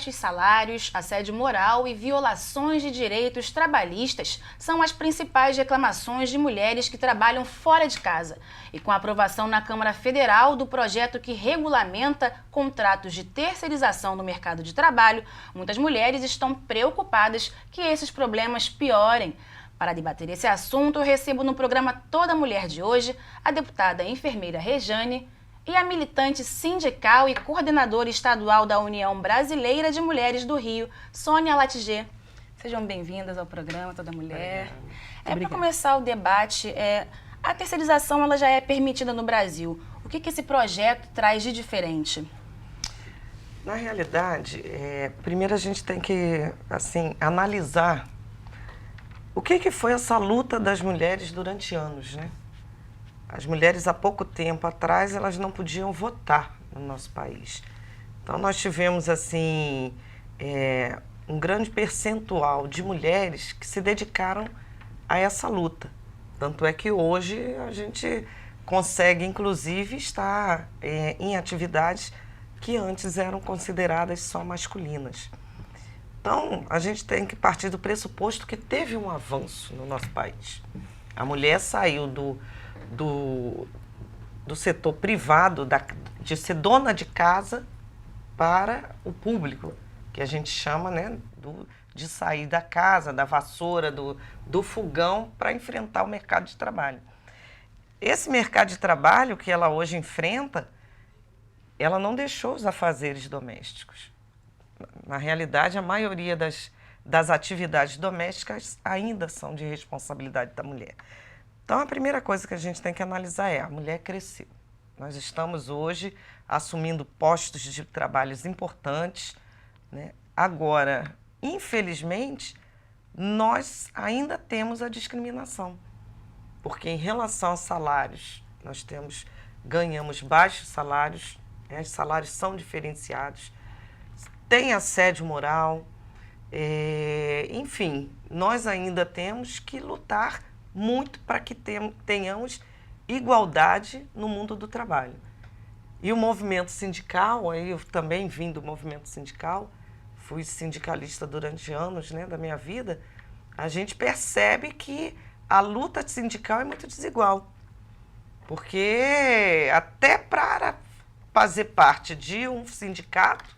baixos salários, assédio moral e violações de direitos trabalhistas são as principais reclamações de mulheres que trabalham fora de casa. E com a aprovação na Câmara Federal do projeto que regulamenta contratos de terceirização no mercado de trabalho, muitas mulheres estão preocupadas que esses problemas piorem. Para debater esse assunto, eu recebo no programa Toda Mulher de hoje a deputada enfermeira Rejane e a militante sindical e coordenadora estadual da União Brasileira de Mulheres do Rio, Sônia Latger. Sejam bem-vindas ao programa Toda Mulher. Para começar o debate, a terceirização ela já é permitida no Brasil. O que esse projeto traz de diferente? Na realidade, primeiro a gente tem que analisar o que foi essa luta das mulheres durante anos, né? As mulheres, há pouco tempo atrás, elas não podiam votar no nosso país. Então, nós tivemos, um grande percentual de mulheres que se dedicaram a essa luta. Tanto é que hoje a gente consegue, inclusive, estar em atividades que antes eram consideradas só masculinas. Então, a gente tem que partir do pressuposto que teve um avanço no nosso país. A mulher saiu do setor privado, de ser dona de casa, para o público, que a gente chama, né, de sair da casa, da vassoura, do fogão, para enfrentar o mercado de trabalho. Esse mercado de trabalho que ela hoje enfrenta, ela não deixou os afazeres domésticos. Na realidade, a maioria das atividades domésticas ainda são de responsabilidade da mulher. Então, a primeira coisa que a gente tem que analisar a mulher cresceu. Nós estamos hoje assumindo postos de trabalhos importantes, né? Agora, infelizmente, nós ainda temos a discriminação, porque em relação a salários, ganhamos baixos salários, né? Os salários são diferenciados, tem assédio moral, enfim, nós ainda temos que lutar muito para que tenhamos igualdade no mundo do trabalho. E o movimento sindical, aí eu também vim do movimento sindical, fui sindicalista durante anos, né, da minha vida, a gente percebe que a luta sindical é muito desigual. Porque até para fazer parte de um sindicato,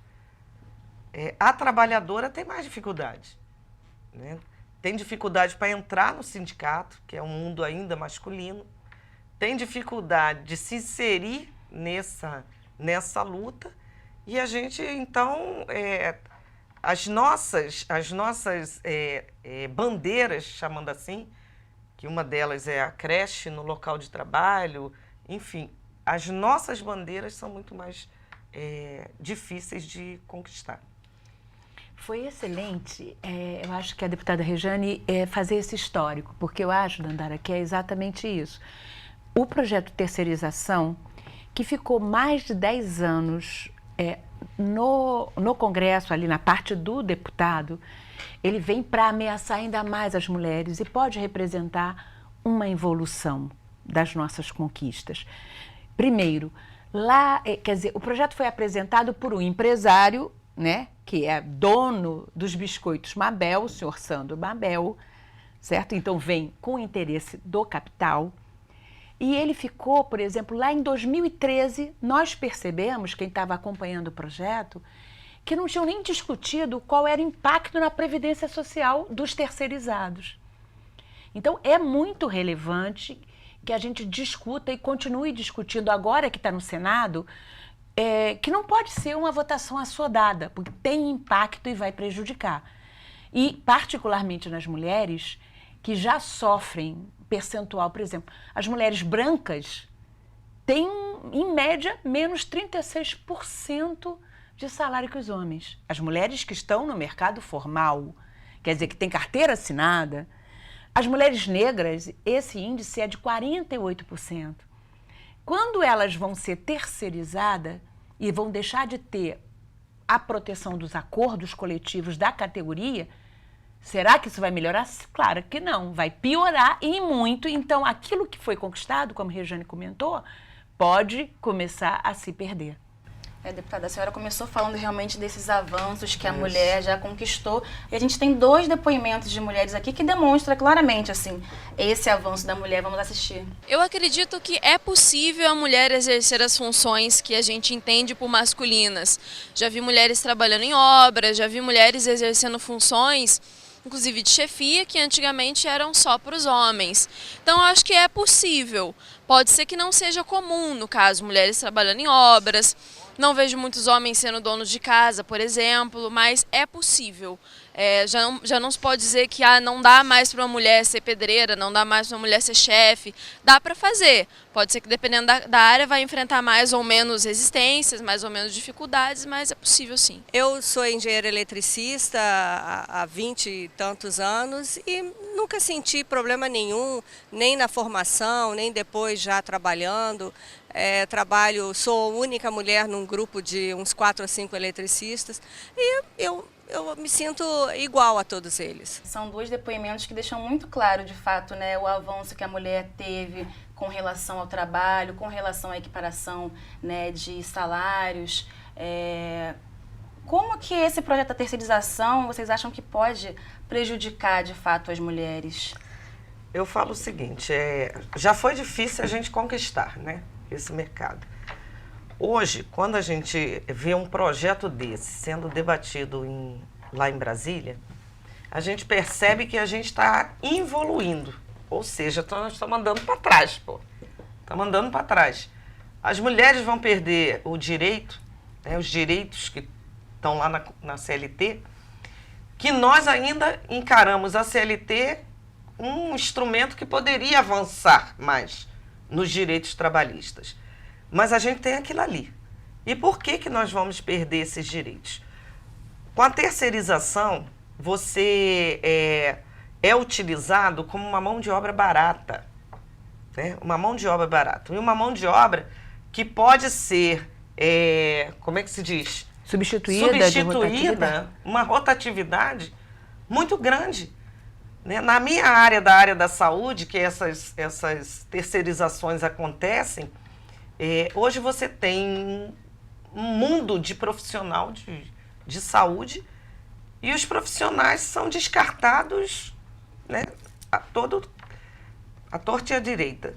a trabalhadora tem mais dificuldade, né? Tem dificuldade para entrar no sindicato, que é um mundo ainda masculino. Tem dificuldade de se inserir nessa luta. E a gente, então, as nossas bandeiras, chamando assim, que uma delas é a creche no local de trabalho, enfim, as nossas bandeiras são muito mais difíceis de conquistar. Foi excelente, eu acho que a deputada Rejane fazer esse histórico, porque eu acho, Dandara, que é exatamente isso. O projeto de terceirização, que ficou mais de 10 anos no Congresso, ali na parte do deputado, ele vem para ameaçar ainda mais as mulheres e pode representar uma evolução das nossas conquistas. Primeiro, o projeto foi apresentado por um empresário, né, que é dono dos biscoitos Mabel, o senhor Sandro Mabel, certo? Então vem com o interesse do capital. E ele ficou, por exemplo, lá em 2013, nós percebemos, quem estava acompanhando o projeto, que não tinham nem discutido qual era o impacto na Previdência Social dos terceirizados. Então é muito relevante que a gente discuta e continue discutindo agora que está no Senado, que não pode ser uma votação assodada, porque tem impacto e vai prejudicar. E, particularmente nas mulheres, que já sofrem percentual, por exemplo, as mulheres brancas têm, em média, menos 36% de salário que os homens. As mulheres que estão no mercado formal, quer dizer, que tem carteira assinada, as mulheres negras, esse índice é de 48%. Quando elas vão ser terceirizadas e vão deixar de ter a proteção dos acordos coletivos da categoria, será que isso vai melhorar? Claro que não, vai piorar e muito. Então, aquilo que foi conquistado, como a Rejane comentou, pode começar a se perder. Deputada, a senhora começou falando realmente desses avanços que a mulher já conquistou. E a gente tem 2 depoimentos de mulheres aqui que demonstram claramente, assim, esse avanço da mulher. Vamos assistir. Eu acredito que é possível a mulher exercer as funções que a gente entende por masculinas. Já vi mulheres trabalhando em obras, já vi mulheres exercendo funções, inclusive de chefia, que antigamente eram só para os homens. Então, eu acho que é possível. Pode ser que não seja comum, no caso, mulheres trabalhando em obras. Não vejo muitos homens sendo donos de casa, por exemplo, mas é possível. Já não se pode dizer que não dá mais para uma mulher ser pedreira, não dá mais para uma mulher ser chefe. Dá para fazer. Pode ser que, dependendo da área, vai enfrentar mais ou menos resistências, mais ou menos dificuldades, mas é possível sim. Eu sou engenheira eletricista há 20 e tantos anos e nunca senti problema nenhum, nem na formação, nem depois já trabalhando. Sou a única mulher num grupo de uns 4 a 5 eletricistas e eu me sinto igual a todos eles. São 2 depoimentos que deixam muito claro, de fato, né, o avanço que a mulher teve com relação ao trabalho, com relação à equiparação, né, de salários. Como que esse projeto da terceirização, vocês acham que pode prejudicar, de fato, as mulheres? Eu falo o seguinte, já foi difícil a gente conquistar, né, esse mercado. Hoje, quando a gente vê um projeto desse sendo debatido lá em Brasília, a gente percebe que a gente está evoluindo. Ou seja, nós estamos andando para trás, pô. Estamos andando para trás. As mulheres vão perder o direito, né, os direitos que estão lá na CLT, que nós ainda encaramos a CLT um instrumento que poderia avançar mais nos direitos trabalhistas. Mas a gente tem aquilo ali. E por que nós vamos perder esses direitos? Com a terceirização, você é utilizado como uma mão de obra barata. Né? Uma mão de obra barata. E uma mão de obra que pode ser, como é que se diz? Substituída, uma rotatividade muito grande. Né? Na minha área, da área da saúde, que essas terceirizações acontecem, hoje você tem um mundo de profissional de saúde e os profissionais são descartados, né, a torta e a direita.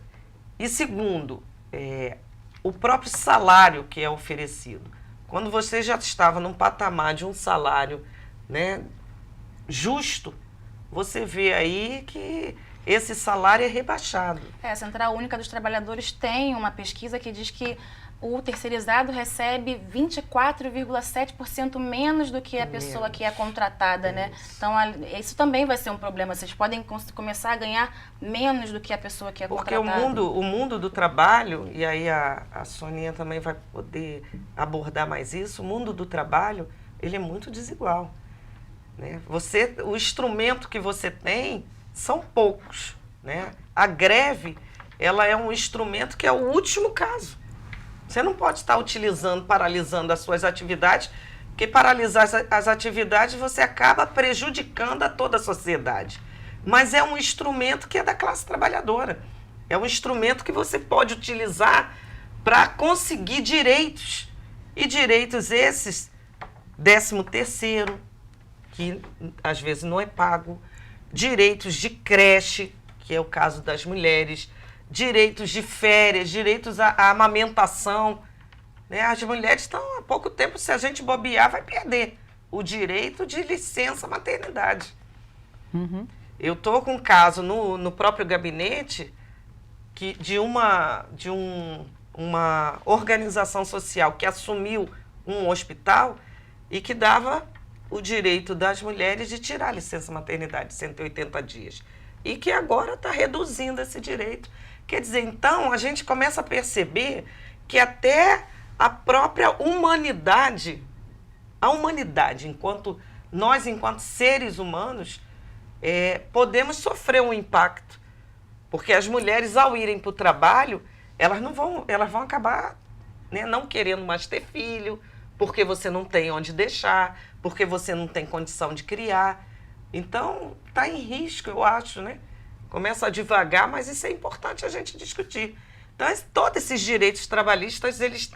E segundo, o próprio salário que é oferecido. Quando você já estava num patamar de um salário, né, justo, você vê aí que esse salário é rebaixado. A Central Única dos Trabalhadores tem uma pesquisa que diz que o terceirizado recebe 24,7% menos do que a pessoa que é contratada, né? Então, isso também vai ser um problema. Vocês podem começar a ganhar menos do que a pessoa que é contratada. Porque o mundo do trabalho, e aí a Soninha também vai poder abordar mais isso, o mundo do trabalho, ele é muito desigual. Né? O instrumento que você tem são poucos, né? A greve, ela é um instrumento que é o último caso. Você não pode estar paralisando as suas atividades, porque paralisar as atividades você acaba prejudicando a toda a sociedade. Mas é um instrumento que é da classe trabalhadora. É um instrumento que você pode utilizar para conseguir direitos. E direitos esses, 13º, que às vezes não é pago, direitos de creche, que é o caso das mulheres, direitos de férias, direitos à amamentação. Né? As mulheres estão há pouco tempo, se a gente bobear, vai perder o direito de licença maternidade. Uhum. Eu estou com um caso no próprio gabinete de uma organização social que assumiu um hospital e que dava o direito das mulheres de tirar a licença maternidade, 180 dias. E que agora está reduzindo esse direito. Quer dizer, então, a gente começa a perceber que até a própria humanidade, enquanto seres humanos, podemos sofrer um impacto. Porque as mulheres, ao irem para o trabalho, elas vão acabar, né, não querendo mais ter filho, porque você não tem onde deixar, porque você não tem condição de criar. Então, está em risco, eu acho, né? Começa devagar, mas isso é importante a gente discutir. Então, todos esses direitos trabalhistas, eles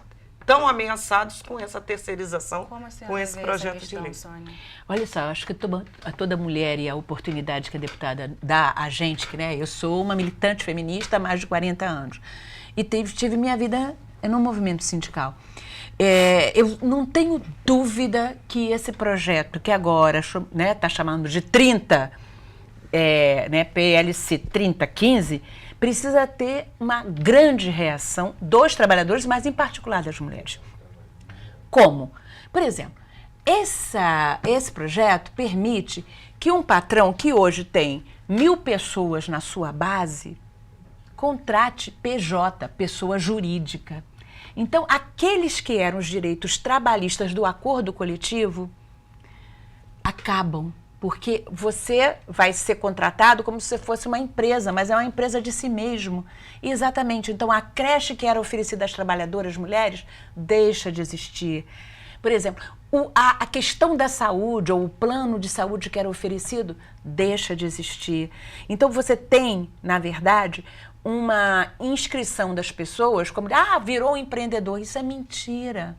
tão ameaçados com essa terceirização, Como a senhora com esse vê projeto essa de questão, lei. Sônia? Olha só, acho que a toda mulher e a oportunidade que a deputada dá a gente, que, né, eu sou uma militante feminista há mais de 40 anos e tive minha vida no movimento sindical. Eu não tenho dúvida que esse projeto, que agora está chamando de 30, PLC 3015, precisa ter uma grande reação dos trabalhadores, mas em particular das mulheres. Como? Por exemplo, esse projeto permite que um patrão que hoje tem 1.000 pessoas na sua base contrate PJ, pessoa jurídica. Então, aqueles que eram os direitos trabalhistas do acordo coletivo acabam, porque você vai ser contratado como se fosse uma empresa, mas é uma empresa de si mesmo. Exatamente. Então, a creche que era oferecida às trabalhadoras mulheres deixa de existir. Por exemplo, a questão da saúde ou o plano de saúde que era oferecido deixa de existir. Então, você tem, na verdade, uma inscrição das pessoas como, virou um empreendedor. Isso é mentira.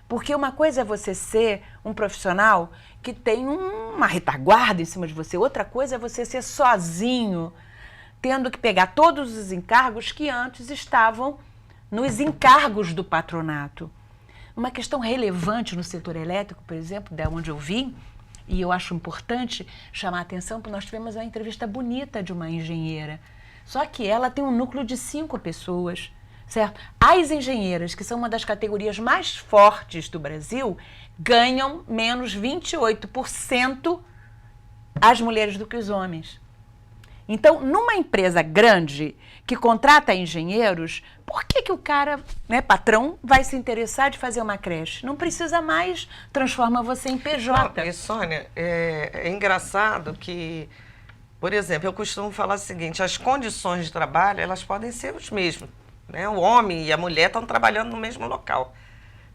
Porque uma coisa é você ser um profissional que tem uma retaguarda em cima de você, outra coisa é você ser sozinho, tendo que pegar todos os encargos que antes estavam nos encargos do patronato. Uma questão relevante no setor elétrico, por exemplo, de onde eu vim, e eu acho importante chamar a atenção, porque nós tivemos uma entrevista bonita de uma engenheira, só que ela tem um núcleo de 5 pessoas, certo? As engenheiras, que são uma das categorias mais fortes do Brasil, ganham menos 28% as mulheres do que os homens. Então, numa empresa grande que contrata engenheiros, por que o cara, patrão, vai se interessar de fazer uma creche? Não precisa mais, transforma você em PJ. Não, e Sônia, é engraçado que, por exemplo, eu costumo falar o seguinte, as condições de trabalho, elas podem ser os mesmos. O homem e a mulher estão trabalhando no mesmo local.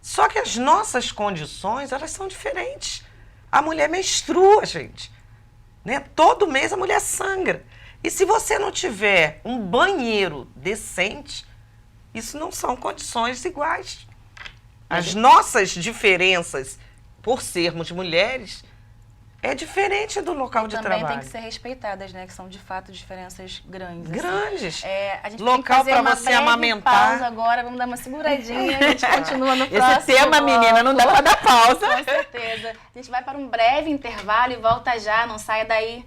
Só que as nossas condições, elas são diferentes. A mulher menstrua, gente. Todo mês a mulher sangra. E se você não tiver um banheiro decente, isso não são condições iguais. As nossas diferenças, por sermos mulheres, é diferente do local de trabalho. Também tem que ser respeitadas, que são de fato diferenças grandes. Grandes. A gente Local para você amamentar. Pausa agora, vamos dar uma seguradinha, a gente continua no próximo. Esse tema, menina, não dá para dar pausa. Com certeza. A gente vai para um breve intervalo e volta já, não saia daí.